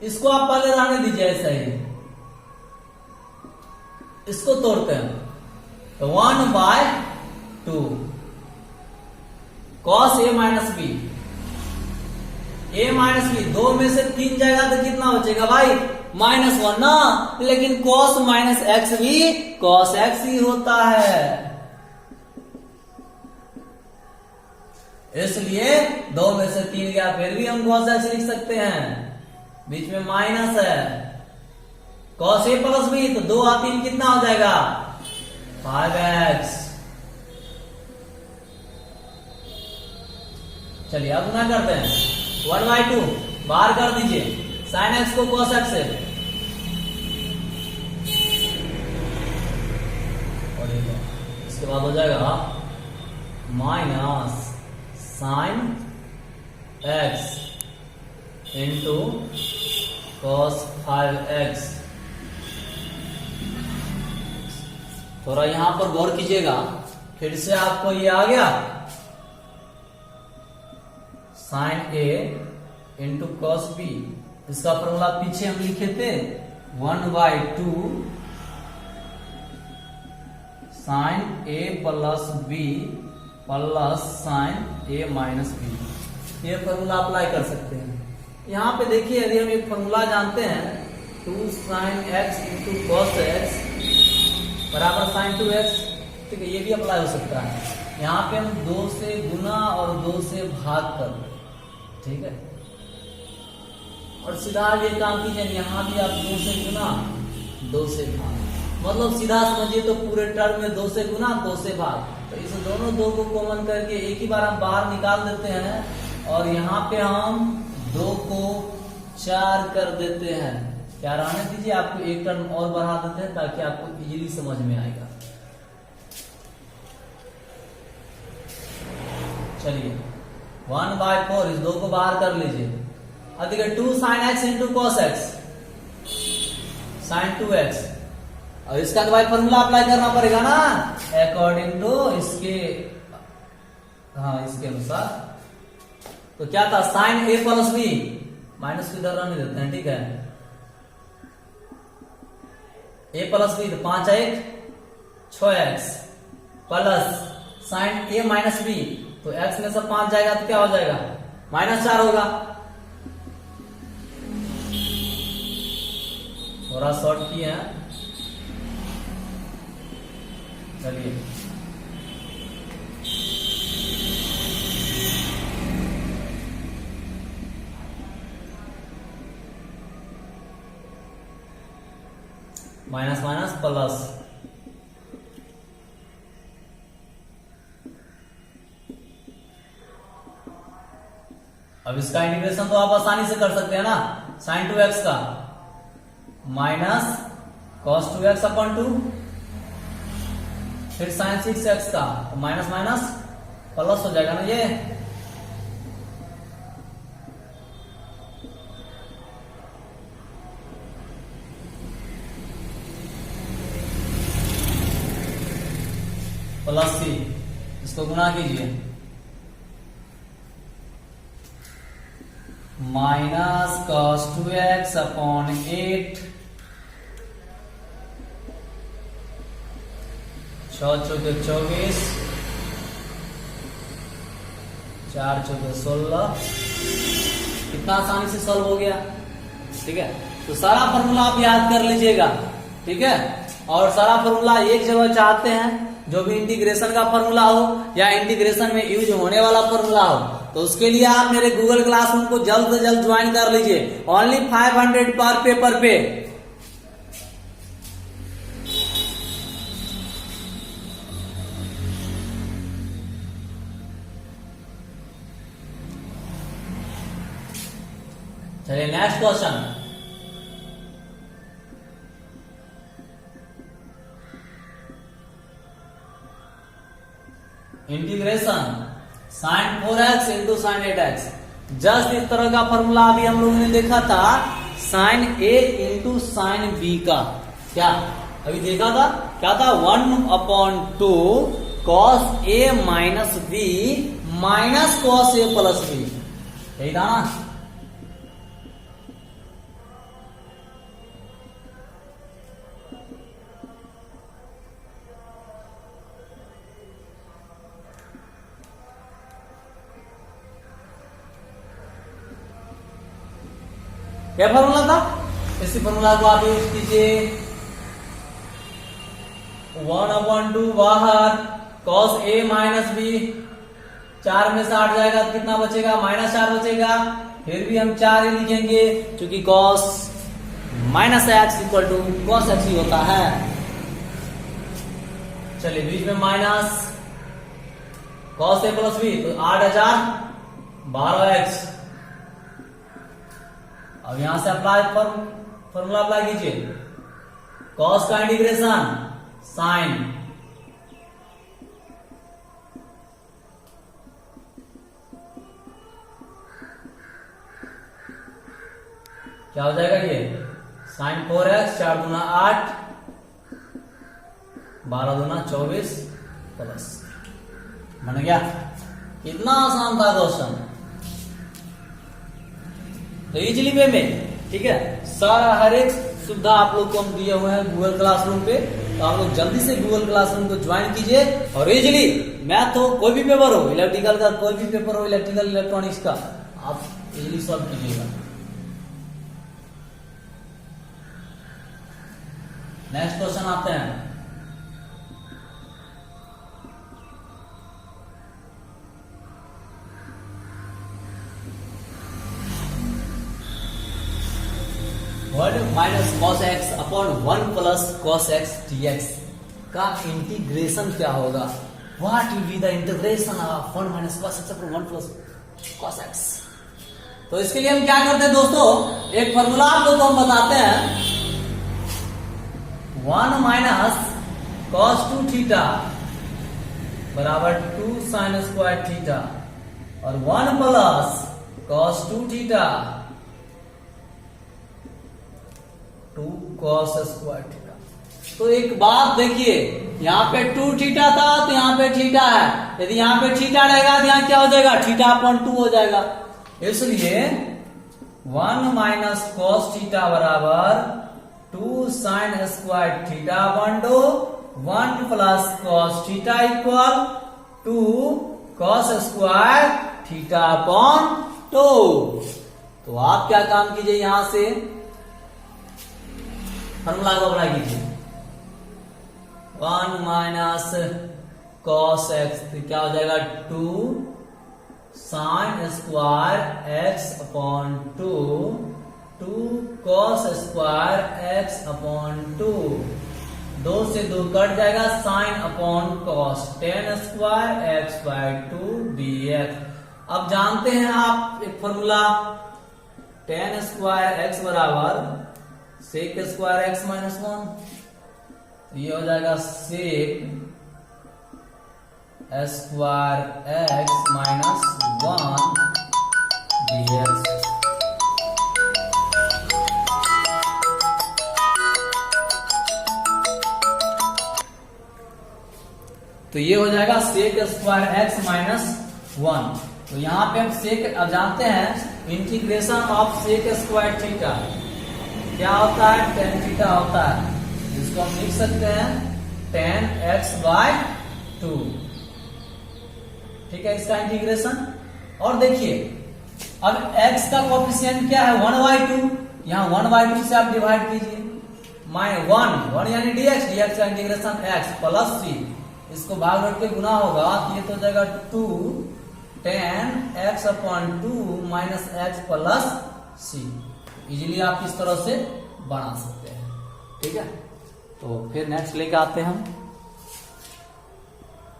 इसको आप पहले रहने दीजिए ऐसा ही, इसको तोड़ते हैं तो 1/2 cos a minus b, a minus b, दो में से 3 जाएगा तो कितना बचेगा भाई, -1 ना, लेकिन cos माइनस एक्स भी cos x ही होता है, इसलिए 2 में से 3 गया फिर भी हम cos x लिख सकते हैं, बीच में माइनस है, cos a प्लस बी, तो 2 और 3 कितना हो जाएगा 5x। चलिए अब गुना करते हैं, 1/2 बाहर कर दीजिए, sin x को cos x से, और इसके बाद हो जाएगा minus sin x into cos 5x। थोड़ा यहां पर गौर कीजिएगा, फिर से आपको ये आ गया sin a into cos b, इसका फॉर्मूला पीछे हम लिखे थे 1/2 sin a plus b plus sin a minus b, ये फॉर्मूला अप्लाई कर सकते हैं। यहाँ पे देखिए यदि हम एक फॉर्मूला जानते हैं 2 sin x into cos x बराबर sin 2x, ठीक है, ये भी अप्लाई हो सकता है। यहाँ पे हम 2 से गुना और 2 से भाग कर, ठीक है, और सीधा ये काम कीजिए, यहाँ भी आप 2 से गुना 2 से भाग, मतलब सीधा समझिए तो पूरे टर्म में 2 से गुना 2 से भाग, तो इस दोनों 2 को कॉमन करके एक ही बार हम बाहर निकाल देते हैं, और यहाँ पे हम 2 को 4 कर देते हैं। क्या रहने दीजिए, आपको एक टर्म और बढ़ा देते हैं ताकि आपको इजीली समझ में आएगा। चलिए 1/4, इस 2 को बाहर कर लीजिए, अधिक 2 sin x into cos x sin 2x, और इसका तो भाई फॉर्मूला अप्लाई करना पड़ेगा ना अकॉर्डिंग टू इसके, हाँ इसके अनुसार, तो क्या था sin a plus b, minus की तरह नहीं देते हैं, ठीक है, a प्लस b, तो 5x 6x plus sin a minus b, तो x में से 5 जाएगा तो क्या हो जाएगा -4 होगा। थोड़ा शॉर्ट किए हैं, चलिए माइनस माइनस प्लस, अब इसका इंटीग्रेशन तो आप आसानी से कर सकते हैं ना, sin 2x का माइनस cos 2x अपॉन 2, फिर sin 6x का माइनस माइनस प्लस हो जाएगा ना, ये प्लस c, इसको गुना कीजिए, माइनस cos 2x अपॉन 8, 6 चौके 24, 4 चौके 16, कितना आसानी से सॉल्व हो गया, ठीक है। तो सारा फॉर्मूला आप याद कर लीजिएगा, ठीक है, और सारा फॉर्मूला एक जगह चाहते हैं, जो भी इंटीग्रेशन का फॉर्मूला हो या इंटीग्रेशन में यूज होने वाला फॉर्मूला हो, तो उसके लिए आप मेरे गूगल क्लासरूम को जल्द से जल्द ज्वाइन कर लीजिए, ओनली 500 पर पेपर पे। चलिए next question, integration sin 4x into sin 8x, just इस तरह का फॉर्मूला अभी हम लोगों ने देखा था sin a into sin b का, क्या अभी देखा था, क्या था 1/2 cos a minus b minus cos a plus b, यही था ना। क्या फॉर्मूला था? इसी फॉर्मूला को आप यूज कीजिए। 1/2 बाहर cos a माइनस बी, 4 में से 8 जाएगा तो कितना बचेगा? -4 बचेगा। फिर भी हम 4 ही लिखेंगे क्योंकि cos -x equal to cos x ही होता है। चलिए बीच में minus cos a plus b, तो 8 12x। अब यहां से अप्लाई फॉर्मूला अप्लाई कीजिए। cos का इंटीग्रेशन साइन, क्या हो जाएगा ये? साइन 4x, 4 दूना 8, 12 दूना 24 प्लस, बन गया। कितना आसान था क्वेश्चन, तो इजिली वे में, ठीक है। सारा हर एक सुविधा आप लोग को हम दिए हुए हैं गूगल क्लासरूम पे, तो आप लोग जल्दी से गूगल क्लासरूम को ज्वाइन कीजिए और इजिली मैथ हो, कोई भी पेपर हो, इलेक्ट्रिकल का कोई भी पेपर हो, इलेक्ट्रिकल इलेक्ट्रॉनिक्स का, आप इजिली सॉल्व कीजिएगा। नेक्स्ट क्वेश्चन आते हैं। Minus cos x upon 1 plus cos x dx का इंटीग्रेशन क्या होगा? What will be the integration of 1 minus cos x upon 1 plus cos x? तो इसके लिए हम क्या करते हैं दोस्तों, एक फॉर्मूला आप लोग को हम बताते हैं। 1 माइनस cos 2 थीटा बराबर 2 sin स्क्वायर थीटा और 1 plus cos 2 theta 2 cos square theta. तो एक बात देखिए, यहाँ पे 2 थीटा था तो यहाँ पे थीटा है, यदि यहाँ पे थीटा रहेगा तो यहाँ क्या हो जाएगा? थीटा अपॉन 2 हो जाएगा। इसलिए 1 माइनस cos थीटा बराबर 2 sin square theta upon 2, 1 plus cos theta equal 2 cos square theta upon 2। तो आप क्या काम कीजिए, यहां से फॉर्मूला को अप्लाई कीजिए। 1 माइनस cos x क्या हो जाएगा? 2 sin square x upon 2, 2 cos square x upon 2, 2 से 2 कट जाएगा, sin upon cos, 10 square x by 2 dx। अब जानते हैं आप एक फॉर्मूला, 10 स्क्वायर x बराबर सेक स्क्वायर x माइनस 1, ये हो जाएगा sec square x minus 1 dx। तो ये हो जाएगा सेक स्क्वायर x माइनस 1। तो यहाँ पे हम सेक, अब जानते हैं integration of sec square theta क्या होता है? tan थीटा होता है, जिसको हम लिख सकते हैं tan x बाय 2, ठीक है, इसका इंटीग्रेशन। और देखिए अब x का कोफिशिएंट क्या है? 1/2, यहाँ 1/2 से आप डिवाइड कीजिए, माइनस 1 यानी dx, dx का इंटीग्रेशन x प्लस c, इसको भाग रख के गुना होगा तो ये तो हो जाएगा 2 tan x upon 2 minus x plus c। Easily आप इस तरह से बना सकते हैं, ठीक है। तो फिर नेक्स्ट लेके आते हैं हम।